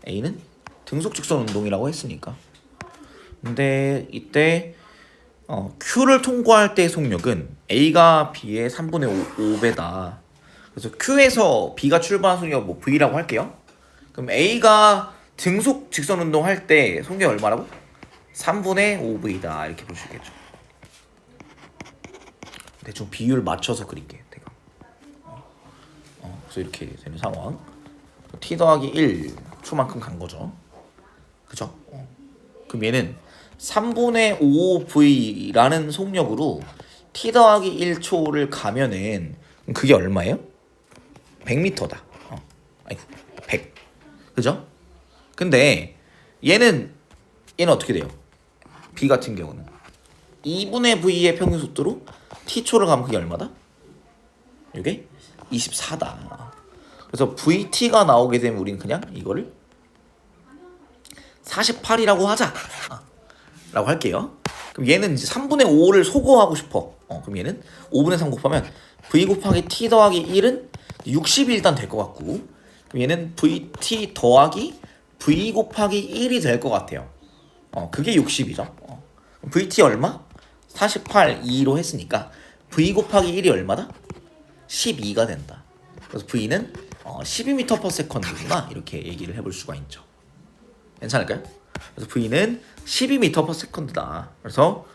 A는 등속 직선 운동이라고 했으니까. 근데 이때 Q를 통과할 때의 속력은 A가 B의 3분의 5배다. 그래서 Q에서 B가 출발한 속력 뭐 V라고 할게요. 그럼 A가 등속 직선 운동 할 때 속력이 얼마라고? 3분의 5V다 이렇게 볼 수 있겠죠. 대충 비율 맞춰서 그릴게 제가. 그래서 이렇게 되는 상황. T 더하기 1 초만큼 간 거죠. 그죠? 그럼 얘는 3분의 5V라는 속력으로 T 더하기 1초를 가면은 그게 얼마예요? 100m다. 아이고 100. 그죠? 근데 얘는 어떻게 돼요? B 같은 경우는 2분의 V의 평균 속도로 T초를 가면 그게 얼마다? 이게 24다. 그래서 VT가 나오게 되면 우리는 그냥 이거를 48이라고 하자 라고 할게요. 그럼 얘는 이제 3분의 5를 소거하고 싶어. 그럼 얘는 5분의 3 곱하면 V 곱하기 T 더하기 1은 60이 일단 될 것 같고, 그럼 얘는 VT 더하기 V 곱하기 1이 될 것 같아요. 그게 60이죠. VT 얼마? 48, 2로 했으니까 V 곱하기 1이 얼마다? 12가 된다. 그래서 V는 12m/s구나 이렇게 얘기를 해볼 수가 있죠. 괜찮을까요? 그래서 V는 12m/s다. 그래서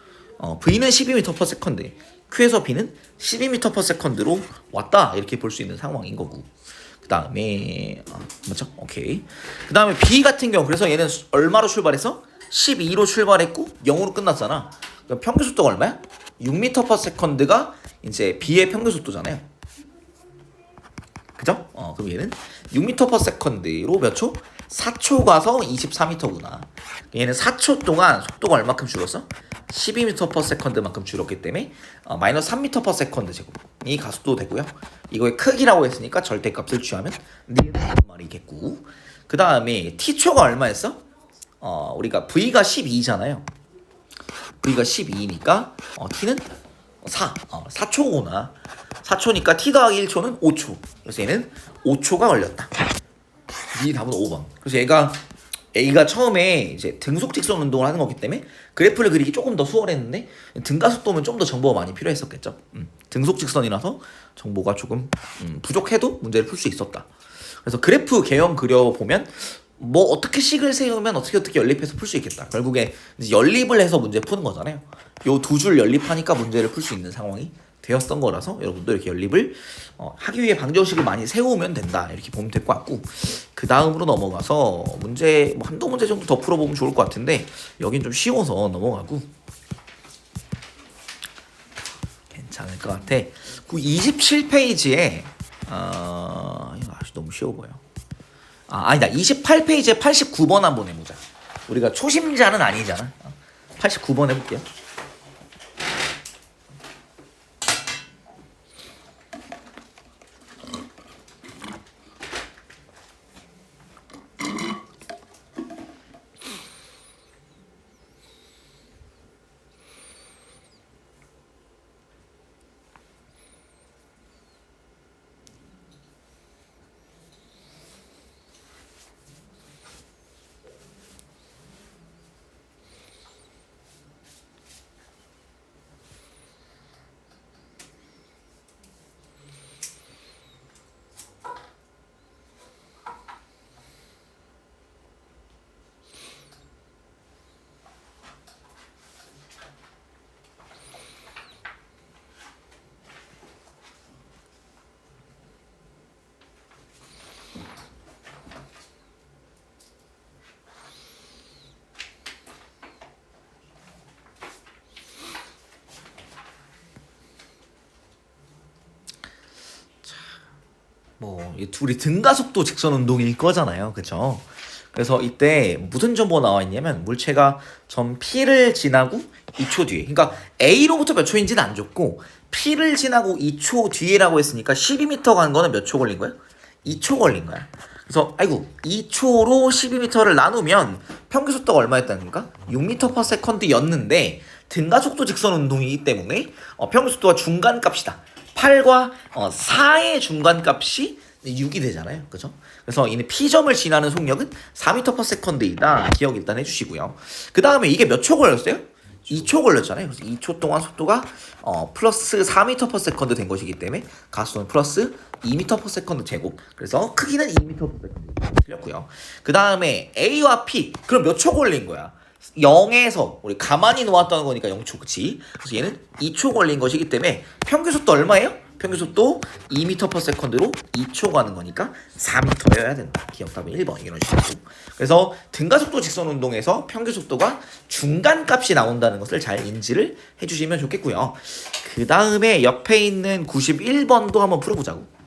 V는 12m/s, Q에서 B는 12m/s로 왔다 이렇게 볼 수 있는 상황인 거고. 그 다음에 맞죠? 오케이. 그 다음에 B 같은 경우, 그래서 얘는 얼마로 출발해서 12로 출발했고 0으로 끝났잖아. 그럼 평균 속도가 얼마야? 6m/s가 이제 B의 평균 속도잖아요. 그죠? 그럼 얘는 6m/s로 몇 초? 4초 가서 24m구나. 얘는 4초 동안 속도가 얼마큼 줄었어? 12m/s만큼 줄었기 때문에 마이너스 3m/s 제곱이 가속도 되고요. 이거의 크기라고 했으니까 절대값을 취하면 니은 말이겠고. 그 다음에 t초가 얼마였어? 우리가 v가 12잖아요. v가 12니까 t는 4초구나. 4초니까 t 더하기 1초는 5초. 그래서 얘는 5초가 걸렸다. 이 답은 5번. 그래서 A가 처음에 이제 등속 직선 운동을 하는 거기 때문에 그래프를 그리기 조금 더 수월했는데, 등가속도면 좀 더 정보가 많이 필요했었겠죠. 등속 직선이라서 정보가 조금 부족해도 문제를 풀 수 있었다. 그래서 그래프 개형 그려보면 뭐 어떻게 식을 세우면 어떻게 연립해서 풀 수 있겠다. 결국에 이제 연립을 해서 문제 푸는 거잖아요. 요 두 줄 연립하니까 문제를 풀 수 있는 상황이 되었던 거라서 여러분도 이렇게 연립을 하기 위해 방정식을 많이 세우면 된다 이렇게 보면 될 것 같고, 그 다음으로 넘어가서 문제 뭐 한두 문제 정도 더 풀어보면 좋을 것 같은데 여긴 좀 쉬워서 넘어가고 괜찮을 것 같아. 그 27페이지에 이거 아주 너무 쉬워 보여. 아니다, 28페이지에 89번 한번 해보자. 우리가 초심자는 아니잖아. 89번 해볼게요. 이 둘이 등가속도 직선 운동일 거잖아요. 그쵸? 그래서 이때 무슨 정보가 나와 있냐면 물체가 점 P를 지나고 2초 뒤에, 그러니까 A로부터 몇 초인지는 안 줬고 P를 지나고 2초 뒤에라고 했으니까 12m 간 거는 몇 초 걸린 거야? 2초 걸린 거야. 그래서 아이고 2초로 12m를 나누면 평균 속도가 얼마였다니까? 6m/s였는데 등가 속도 직선 운동이기 때문에 평균 속도가 중간값이다. 8과 4의 중간값이 6이 되잖아요. 그죠? 그래서 이는 P점을 지나는 속력은 4m/s이다. 기억 일단 해주시고요. 그 다음에 이게 몇 초 걸렸어요? 2초 걸렸잖아요. 그래서 2초 동안 속도가 플러스 4m/s 된 것이기 때문에 가속은 플러스 2m/s 제곱. 그래서 크기는 2m/s 틀렸고요. 그 다음에 A와 P. 그럼 몇 초 걸린 거야? 0에서 우리 가만히 놓았다는 거니까 0초, 그치? 그래서 얘는 2초 걸린 것이기 때문에 평균 속도 얼마예요? 평균 속도 2m/s로 2초 가는 거니까 4m여야 된다. 기억답은 1번 이런 식으로. 그래서 등가속도 직선 운동에서 평균 속도가 중간값이 나온다는 것을 잘 인지를 해주시면 좋겠고요. 그 다음에 옆에 있는 91번도 한번 풀어보자고.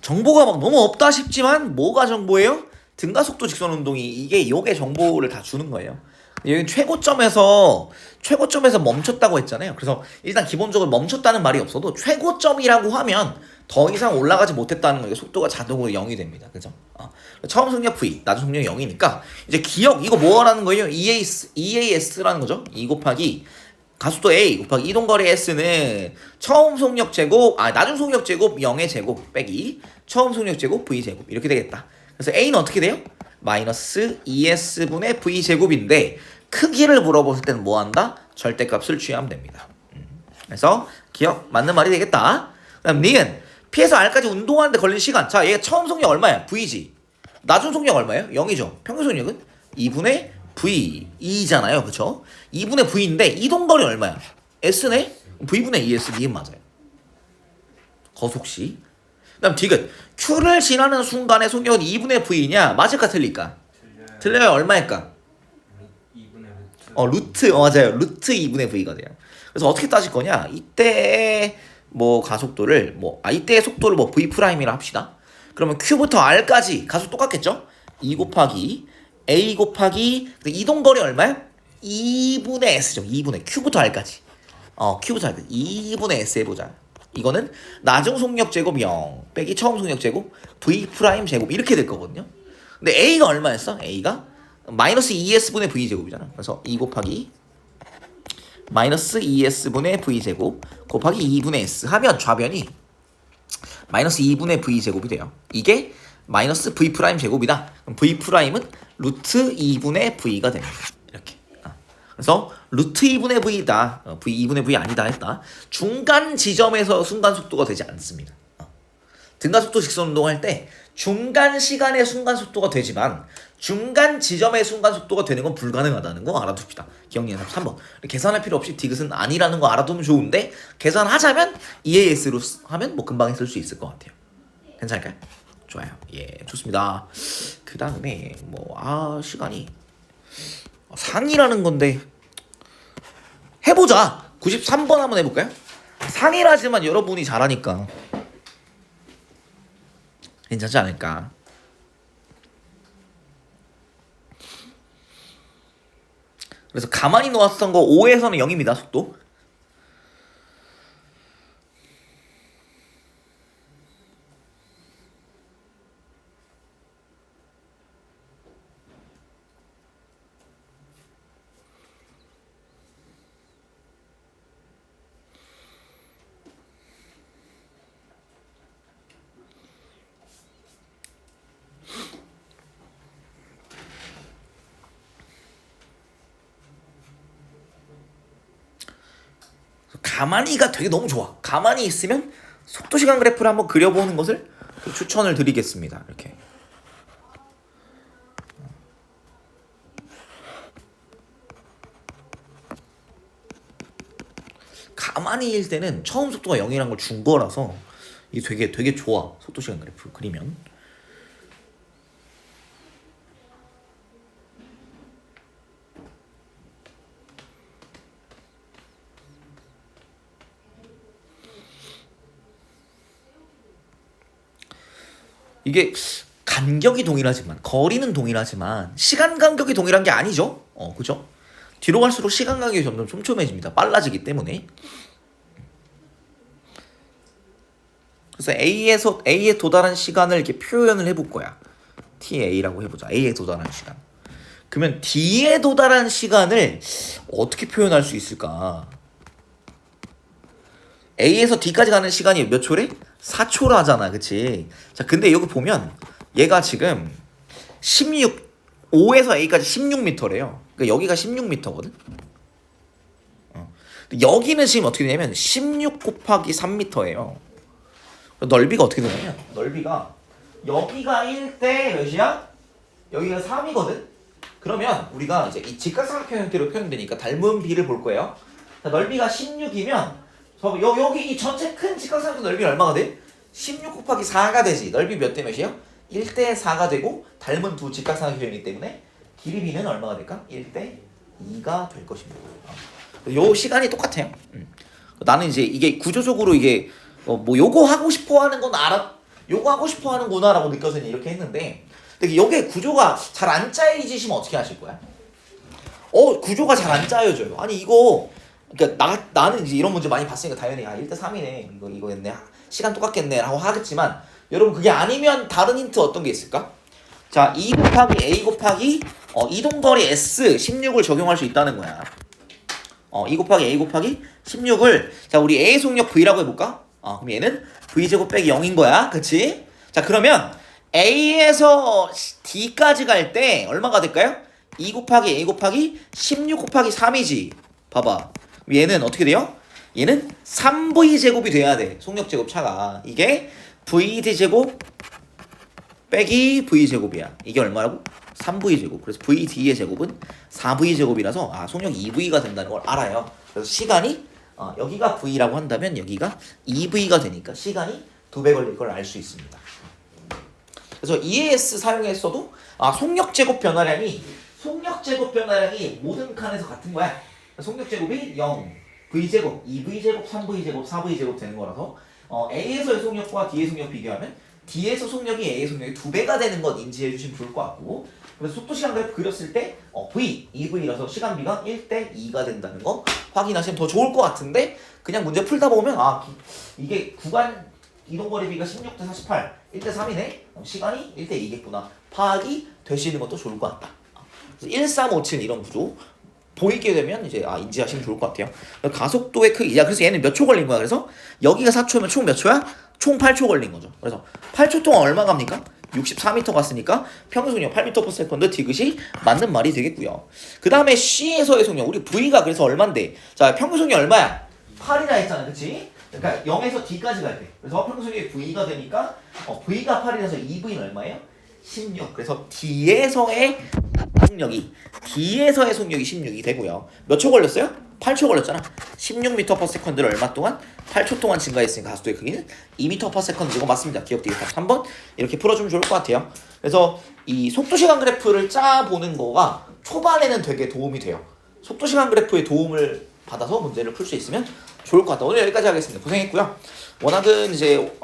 정보가 막 너무 없다 싶지만 뭐가 정보예요? 등가속도 직선 운동이 이게 요게 정보를 다 주는 거예요. 여기 최고점에서 멈췄다고 했잖아요. 그래서 일단 기본적으로 멈췄다는 말이 없어도 최고점이라고 하면 더 이상 올라가지 못했다는 거예요. 속도가 자동으로 0이 됩니다. 그죠? 처음 속력 V, 나중 속력 0이니까 이제 기억 이거 뭐라는 거예요? EAS라는 거죠. 2 곱하기 가속도 A 곱하기 이동거리 S는 처음 속력 제곱, 나중 속력 제곱 0의 제곱 빼기 처음 속력 제곱 V 제곱 이렇게 되겠다. 그래서 A는 어떻게 돼요? 마이너스 2S분의 V 제곱인데 크기를 물어봤을 때는 뭐 한다? 절대값을 취하면 됩니다. 그래서 기억 맞는 말이 되겠다. 그다음 니은 P에서 R까지 운동하는데 걸린 시간. 자, 얘가 처음 속력 얼마야? V지. 나중 속력 얼마예요? 0이죠. 평균 속력은 2분의 V 2잖아요. 그쵸? 2분의 V인데 이동거리 얼마야? S네? V분의 2S 니은 맞아요. 거속시. 그다음 디귿 Q를 지나는 순간의 속력은 2분의 V냐? 맞을까 틀릴까? 틀려요. 얼마일까? 2분의 루트. 맞아요. 루트 2분의 V가 돼요. 그래서 어떻게 따질 거냐? 이때 뭐 가속도를 이때의 속도를 V 프라임이라 합시다. 그러면 Q부터 R까지 가속 똑같겠죠? 2 곱하기 A 곱하기 이동거리 얼마야? 2분의 S죠. 2분의 Q부터 R까지. Q부터 R까지 2분의 S 해보자. 이거는 나중 속력 제곱 0 빼기 처음 속력 제곱 V 프라임 제곱 이렇게 될 거거든요. 근데 A가 얼마였어? A가 마이너스 2S분의 V 제곱이잖아. 그래서 2 곱하기 마이너스 2S분의 V 제곱 곱하기 2분의 S 하면 좌변이 마이너스 2분의 V 제곱이 돼요. 이게 마이너스 V 프라임 제곱이다. 그럼 V 프라임은 루트 2분의 V가 됩니다. 이렇게. 그래서 루트 2분의 V다. V 2분의 V 아니다 했다. 중간 지점에서 순간 속도가 되지 않습니다. 등가 속도 직선 운동할 때 중간 시간의 순간 속도가 되지만 중간 지점의 순간 속도가 되는 건 불가능하다는 거 알아둡시다. 기억 연습 3번. 계산할 필요 없이 디귿은 아니라는 거 알아두면 좋은데 계산하자면 EAS로 하면 금방 했을 수 있을 것 같아요. 괜찮을까요? 좋아요. 예, 좋습니다. 그 다음에 시간이 상이라는 건데 해보자. 93번 한번 해볼까요? 상이라지만 여러분이 잘하니까 괜찮지 않을까? 그래서 가만히 놓았던 거 5에서는 0입니다. 속도. 가만히가 되게 너무 좋아. 가만히 있으면 속도 시간 그래프를 한번 그려보는 것을 추천을 드리겠습니다. 이렇게. 가만히 일 때는 처음 속도가 0이란 걸 준 거라서 이게 되게 좋아. 속도 시간 그래프 그리면. 이게 간격이 동일하지만 거리는 동일하지만 시간 간격이 동일한 게 아니죠. 그죠? 뒤로 갈수록 시간 간격이 점점 촘촘해집니다. 빨라지기 때문에. 그래서 A에 도달한 시간을 이렇게 표현을 해볼 거야. TA라고 해보자. A에 도달한 시간. 그러면 D에 도달한 시간을 어떻게 표현할 수 있을까? A에서 D까지 가는 시간이 몇 초래? 4초라 하잖아. 그치? 자, 근데 여기 보면 얘가 지금 5에서 A까지 16m래요. 그러니까 여기가 16m거든? 여기는 지금 어떻게 되냐면 16 곱하기 3m예요. 넓이가 어떻게 되냐면 넓이가 여기가 1대 몇이야? 여기가 3이거든? 그러면 우리가 이제 이 직각삼각형 형태로 표현되니까 닮은 비를 볼 거예요. 자, 넓이가 16이면 여기 이 전체 큰 직각삼각형 넓이는 얼마가 돼? 16 곱하기 4가 되지. 넓이 몇 대 몇이에요? 1대 4가 되고 닮은 두 직각삼각형이기 때문에 길이 b는 얼마가 될까? 1대 2가 될 것입니다. 요 시간이 똑같아요. 나는 이제 이게 구조적으로 이게 뭐 요거 하고 싶어 하는 건 요거 하고 싶어 하는구나라고 느껴서 이렇게 했는데 근데 요게 구조가 잘 안 짜여지시면 어떻게 하실 거야? 구조가 잘 안 짜여져요. 아니 이거 그러니까 나는 이제 이런 문제 많이 봤으니까 당연히 1대 3이네 이거였네 시간 똑같겠네 라고 하겠지만 여러분 그게 아니면 다른 힌트 어떤 게 있을까? 자 2 곱하기 A 곱하기 이동거리 S 16을 적용할 수 있다는 거야. 2 곱하기 A 곱하기 16을 자 우리 A의 속력 V라고 해볼까? 그럼 얘는 V제곱 빼기 0인 거야. 그치? 자 그러면 A에서 D까지 갈 때 얼마가 될까요? 2 곱하기 A 곱하기 16 곱하기 3이지. 봐봐. 얘는 어떻게 돼요? 얘는 3V제곱이 돼야 돼. 속력제곱 차가. 이게 VD제곱 빼기 V제곱이야. 이게 얼마라고? 3V제곱. 그래서 VD의 제곱은 4V제곱이라서 속력 2V가 된다는 걸 알아요. 그래서 시간이 여기가 V라고 한다면 여기가 2V가 되니까 시간이 2배 걸릴 걸 알 수 있습니다. 그래서 EAS 사용했어도 속력제곱 변화량이 모든 칸에서 같은 거야. 속력제곱이 0, V제곱, 2V제곱, 3V제곱, 4V제곱 되는 거라서 A에서의 속력과 D의 속력 비교하면 D에서 속력이 A의 속력이 2배가 되는 것 인지해 주시면 좋을 것 같고 그래서 속도시간 그래프 그렸을 때 V, 2V라서 시간비가 1대 2가 된다는 거 확인하시면 더 좋을 것 같은데 그냥 문제 풀다 보면 이게 구간 이동거리비가 16대 48, 1대 3이네? 시간이 1대 2겠구나 파악이 되시는 것도 좋을 것 같다. 그래서 1357 이런 구조 보이게 되면 이제 인지하시면 좋을 것 같아요. 가속도의 크기 그래서 얘는 몇 초 걸린 거야? 그래서 여기가 4초면 총 몇 초야? 총 8초 걸린 거죠. 그래서 8초 동안 얼마 갑니까? 64m 갔으니까 평균속력 8m/s 디귿이 맞는 말이 되겠고요. 그 다음에 C에서의 속력 우리 V가 그래서 얼만데 자 평균속력 얼마야? 8이라 했잖아. 그치? 그러니까 0에서 D까지 갈 때 그래서 평균속력이 V가 되니까 V가 8이라서 2V는 얼마예요? 16. 그래서 D에서의 속력이 16이 되고요. 몇 초 걸렸어요? 8초 걸렸잖아. 16m/s를 얼마 동안? 8초 동안 증가했으니까 가속도의 크기는 2m/s이고 맞습니다. 기억되겠다. 3번 이렇게 풀어주면 좋을 것 같아요. 그래서 이 속도시간 그래프를 짜보는 거가 초반에는 되게 도움이 돼요. 속도시간 그래프의 도움을 받아서 문제를 풀 수 있으면 좋을 것 같다. 오늘 여기까지 하겠습니다. 고생했고요. 워낙은 이제